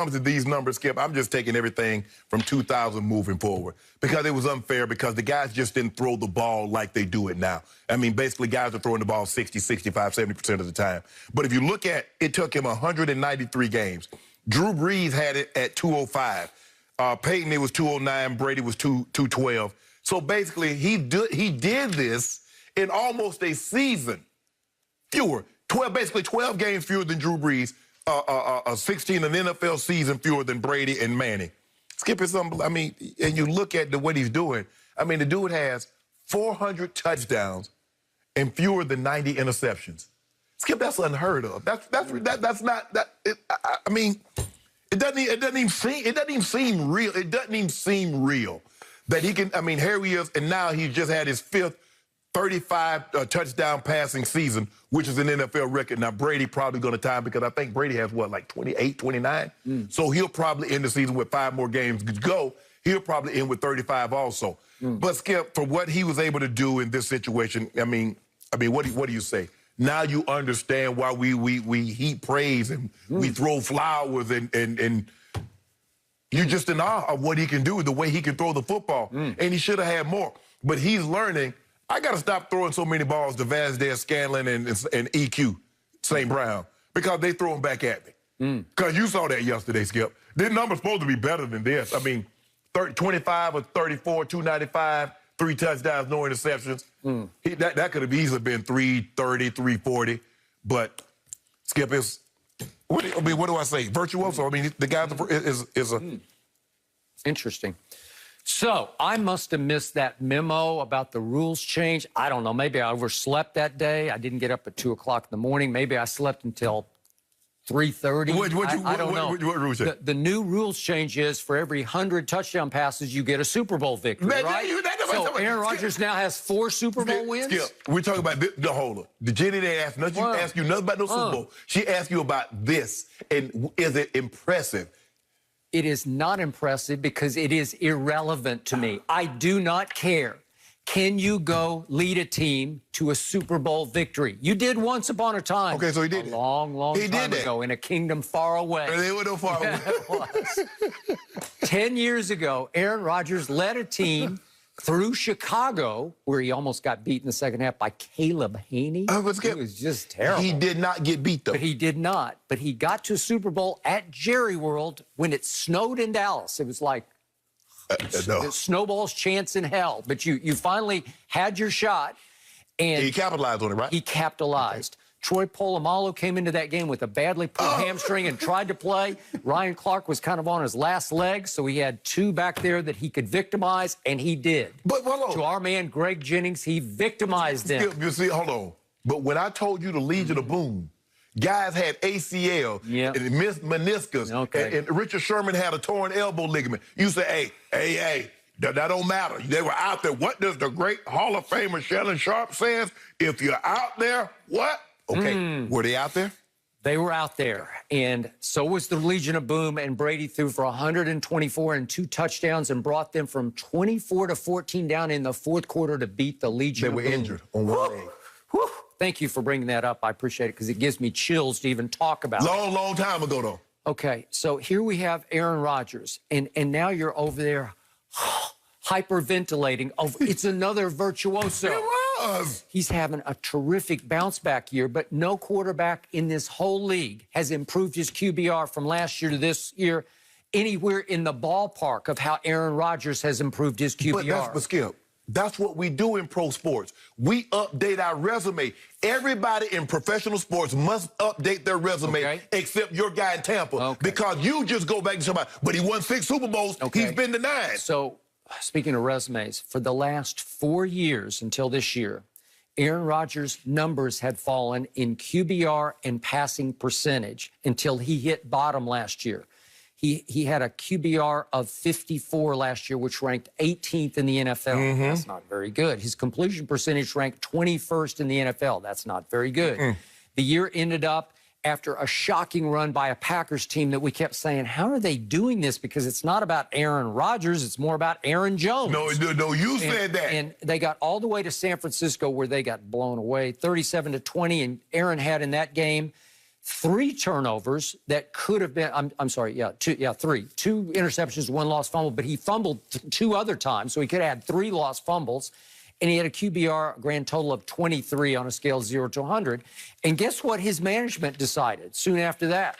comes to these numbers, Skip, I'm just taking everything from 2000 moving forward because it was unfair because the guys just didn't throw the ball like they do it now. I mean, basically, guys are throwing the ball 60, 65, 70% of the time. But if you look at it, took him 193 games. Drew Brees had it at 205. Peyton, it was 209. Brady was 212. So basically, he did this in almost a season. Basically 12 games fewer than Drew Brees. 16 an NFL season fewer than Brady and Manning. Skip is something, I mean, and you look at what he's doing. I mean, the dude has 400 touchdowns and fewer than 90 interceptions. Skip, that's unheard of. That's not that. I mean, it doesn't even seem real. It doesn't even seem real that he can. I mean, here he is, and now he just had his 5th 35 touchdown passing season, which is an NFL record. Now, Brady probably going to time because I think Brady has, what, like 28, 29? So he'll probably end the season with 5 more games to go. He'll probably end with 35 also. But, Skip, for what he was able to do in this situation, I mean, what do you say? Now you understand why we heap praise and we throw flowers and you're just in awe of what he can do, the way he can throw the football. And he should have had more. But he's learning. I got to stop throwing so many balls to Vazquez, Scanlon, and EQ, St. Brown, because they throw them back at me. Because you saw that yesterday, Skip. Their number's supposed to be better than this. I mean, 25 or 34, 295, 3 touchdowns, no interceptions. That could have easily been 330, 340. But, Skip, what do I say? Virtuoso. I mean, the guy is a... Interesting. So, I must have missed that memo about the rules change. I don't know. Maybe I overslept that day. I didn't get up at 2 o'clock in the morning. Maybe I slept until 3:30. I don't know. What rules change? The new rules change is for every 100 touchdown passes, you get a Super Bowl victory, right? So, Aaron Rodgers now has 4 Super Bowl wins? Skip, we're talking about this. No, hold on. The Jenny didn't ask you nothing about no Super Bowl. She asked you about this, and is it impressive? It is not impressive because it is irrelevant to me. I do not care. Can you go lead a team to a Super Bowl victory? You did once upon a time. Okay, so he did a long time ago in a kingdom far away. They were no far away. It was. 10 years ago, Aaron Rodgers led a team through Chicago, where he almost got beat in the second half by Caleb Haney. It was just terrible. He did not get beat, though. But he did not. But he got to Super Bowl at Jerry World when it snowed in Dallas. It was like the snowball's chance in hell. But you finally had your shot. And he capitalized on it, right? He capitalized. Okay. Troy Polamalu came into that game with a badly pulled hamstring and tried to play. Ryan Clark was kind of on his last leg, so he had 2 back there that he could victimize, and he did. But hold on. To our man, Greg Jennings, he victimized them. You see, hold on. But when I told you the Legion of Boom, guys had ACL and missed meniscus, and Richard Sherman had a torn elbow ligament. You say, hey, that don't matter. They were out there. What does the great Hall of Famer Shannon Sharp says? If you're out there, what? Okay, were they out there? They were out there, and so was the Legion of Boom, and Brady threw for 124 and 2 touchdowns and brought them from 24-14 down in the 4th quarter to beat the Legion of Boom. They were injured on one leg. Thank you for bringing that up. I appreciate it because it gives me chills to even talk about it. Long time ago, though. Okay, so here we have Aaron Rodgers, and now you're over there hyperventilating. Oh, it's another virtuoso. It was. He's having a terrific bounce-back year, but no quarterback in this whole league has improved his QBR from last year to this year anywhere in the ballpark of how Aaron Rodgers has improved his QBR. But Skip, that's what we do in pro sports. We update our resume. Everybody in professional sports must update their resume except your guy in Tampa because you just go back to somebody, but he won 6 Super Bowls. He's been denied. So, speaking of resumes, for the last 4 years until this year, Aaron Rodgers' numbers had fallen in QBR and passing percentage until he hit bottom last year. He had a QBR of 54 last year, which ranked 18th in the NFL. That's not very good. His completion percentage ranked 21st in the NFL. That's not very good. The year ended up after a shocking run by a Packers team that we kept saying, how are they doing this? Because it's not about Aaron Rodgers, it's more about Aaron Jones. No, you said that. And they got all the way to San Francisco where they got blown away, 37-20, and Aaron had in that game 3 turnovers that could have been, I'm sorry, yeah, 3. 2 interceptions, 1 lost fumble, but he fumbled 2 other times, so he could have had 3 lost fumbles. And he had a QBR grand total of 23 on a scale of 0 to 100. And guess what his management decided soon after that?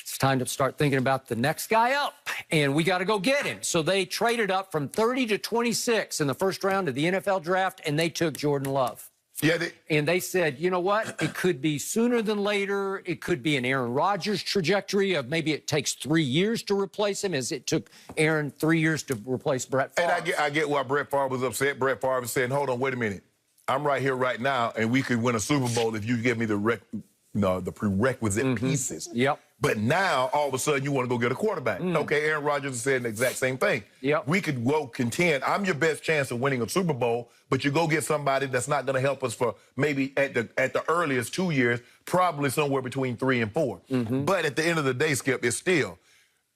It's time to start thinking about the next guy up, and we got to go get him. So they traded up from 30 to 26 in the first round of the NFL draft, and they took Jordan Love. Yeah, and they said, you know what? It could be sooner than later. It could be an Aaron Rodgers trajectory of maybe it takes 3 years to replace him, as it took Aaron 3 years to replace Brett Favre. And I get why Brett Favre was upset. Brett Favre was saying, hold on, wait a minute. I'm right here right now, and we could win a Super Bowl if you give me the prerequisite pieces. Yep. But now, all of a sudden, you want to go get a quarterback. Okay, Aaron Rodgers is saying the exact same thing. Yep. We could go contend. I'm your best chance of winning a Super Bowl, but you go get somebody that's not going to help us for maybe at the earliest 2 years, probably somewhere between 3 and 4. But at the end of the day, Skip, it's still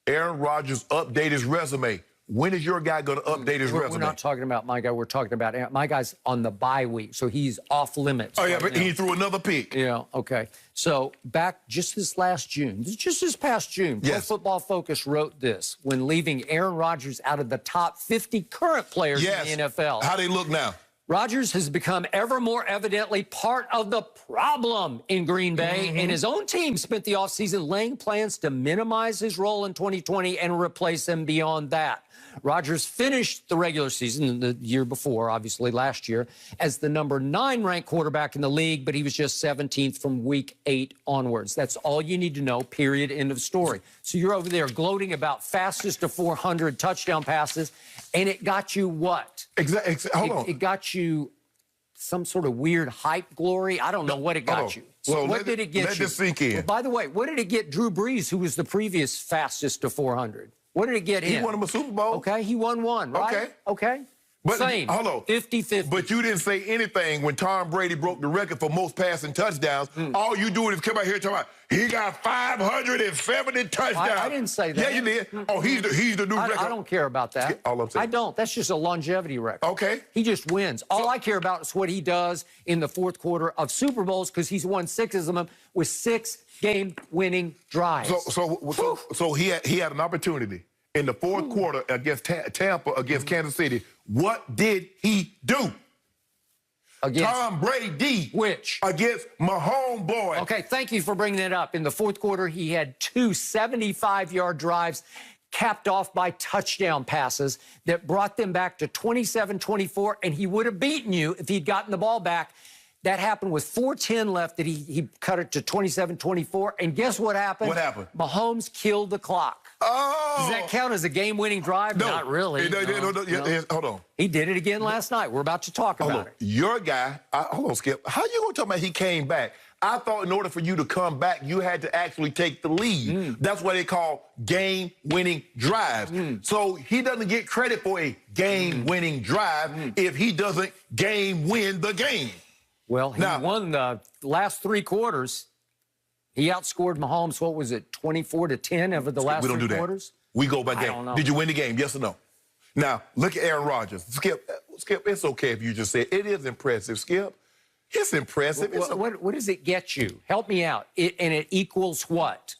Aaron Rodgers update his resume. When is your guy going to update his resume? We're not talking about my guy. We're talking about my guy's on the bye week, so he's off limits. Oh, yeah, right but now. he threw another pick. Yeah, okay. So back just this last June, just this past June, Yes. Pro Football Focus wrote this when leaving Aaron Rodgers out of the top 50 current players in the NFL. How they look now? Rodgers has become ever more evidently part of the problem in Green Bay, and his own team spent the offseason laying plans to minimize his role in 2020 and replace him beyond that. Rodgers finished the regular season the year before, obviously last year, as the number 9 ranked quarterback in the league, but he was just 17th from week 8 onwards. That's all you need to know, period, end of story. So you're over there gloating about fastest to 400 touchdown passes, and it got you what? Exactly. Hold on. It got you some sort of weird hype glory. I don't know what it got you. So what did it get you? Let this sink in. Well, by the way, what did it get Drew Brees, who was the previous fastest to 400? What did it get him? He won him a Super Bowl. Okay, he won one, right? Okay. But, same. Hold on. 50-50. But you didn't say anything when Tom Brady broke the record for most passing touchdowns. All you doing is come out here talking about he got 570 touchdowns. I didn't say that. Yeah, you did. Oh, he's the new record. I don't care about that. All I'm saying. I don't. That's just a longevity record. Okay. He just wins. All I care about is what he does in the fourth quarter of Super Bowls, because he's won 6 of them with 6 game-winning drives. So he had an opportunity in the fourth quarter against Tampa, against Kansas City. What did he do? Against Tom Brady. which? Against my homeboy. Okay, thank you for bringing that up. In the fourth quarter, he had 2 75-yard drives capped off by touchdown passes that brought them back to 27-24, and he would have beaten you if he'd gotten the ball back. That happened with 4:10 left, that he cut it to 27-24, and guess what happened? What happened? Mahomes killed the clock. Oh! Does that count as a game-winning drive? No. Not really. No. Hold on. He did it again last night. We're about to talk about it. Your guy, hold on, Skip. How you going to talk about he came back? I thought in order for you to come back, you had to actually take the lead. That's what they call game-winning drives. So he doesn't get credit for a game-winning drive if he doesn't game-win the game. Well, he won the last 3 quarters. He outscored Mahomes, what was it, 24-10 over the last 3 quarters? We go by game. I don't know. Did you win the game, yes or no? Now, look at Aaron Rodgers. Skip, it's okay if you just say it is impressive, Skip. It's impressive. What does it get you? Help me out. And it equals what?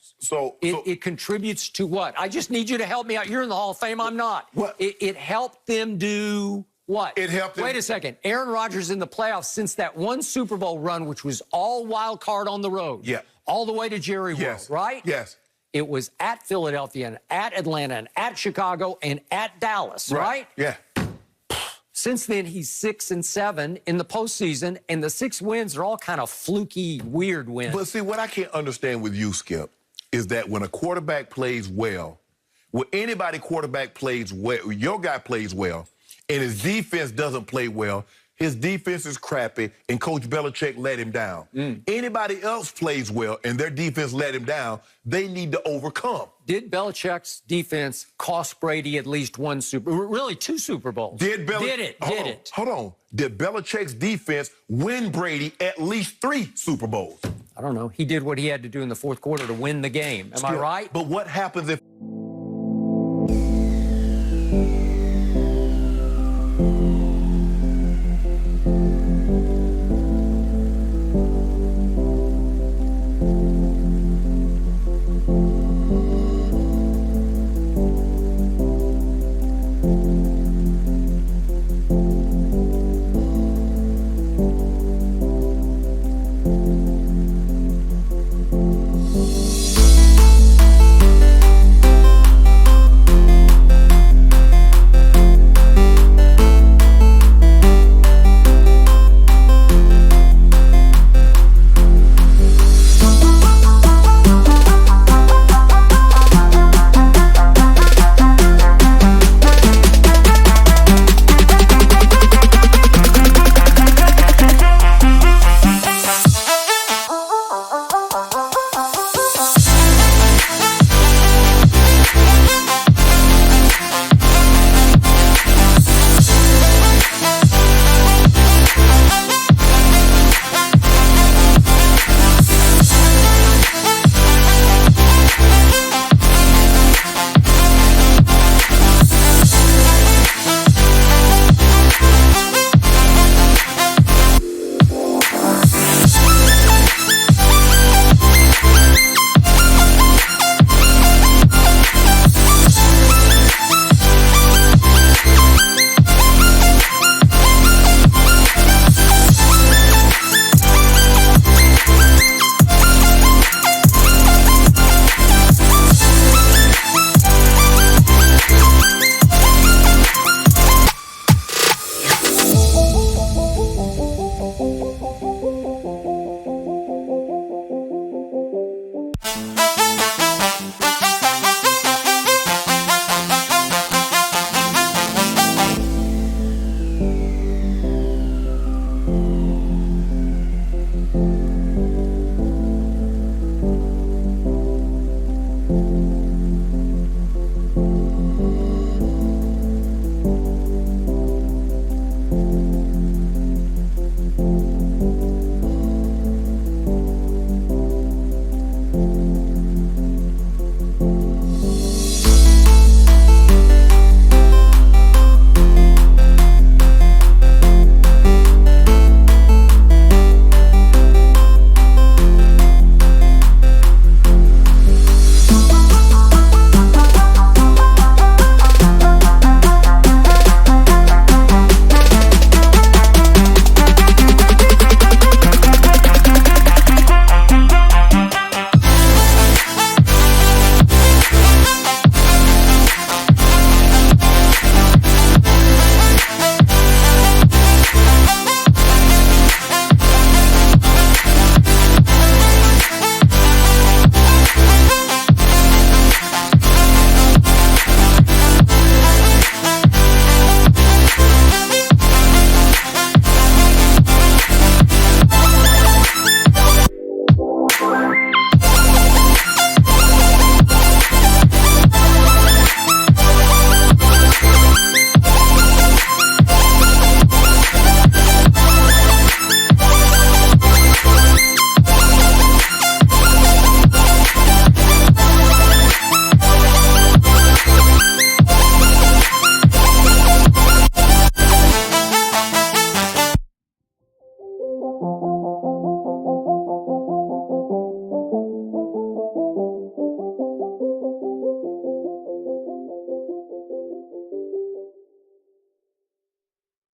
It contributes to what? I just need you to help me out. You're in the Hall of Fame. I'm not. What? It helped them do what? It helped them. Wait a second. Aaron Rodgers in the playoffs since that one Super Bowl run, which was all wild card on the road. Yeah. All the way to Jerry World, right? Yes. It was at Philadelphia and at Atlanta and at Chicago and at Dallas, right? Yeah. Since then, he's 6-7 in the postseason, and the 6 wins are all kind of fluky, weird wins. But see, what I can't understand with you, Skip, is that when a quarterback plays well, when anybody quarterback plays well, your guy plays well, and his defense doesn't play well, his defense is crappy, and Coach Belichick let him down. Anybody else plays well, and their defense let him down, they need to overcome. Did Belichick's defense cost Brady at least 2 Super Bowls? Did it? Hold on. Did Belichick's defense win Brady at least 3 Super Bowls? I don't know. He did what he had to do in the fourth quarter to win the game. Am I right? But what happens if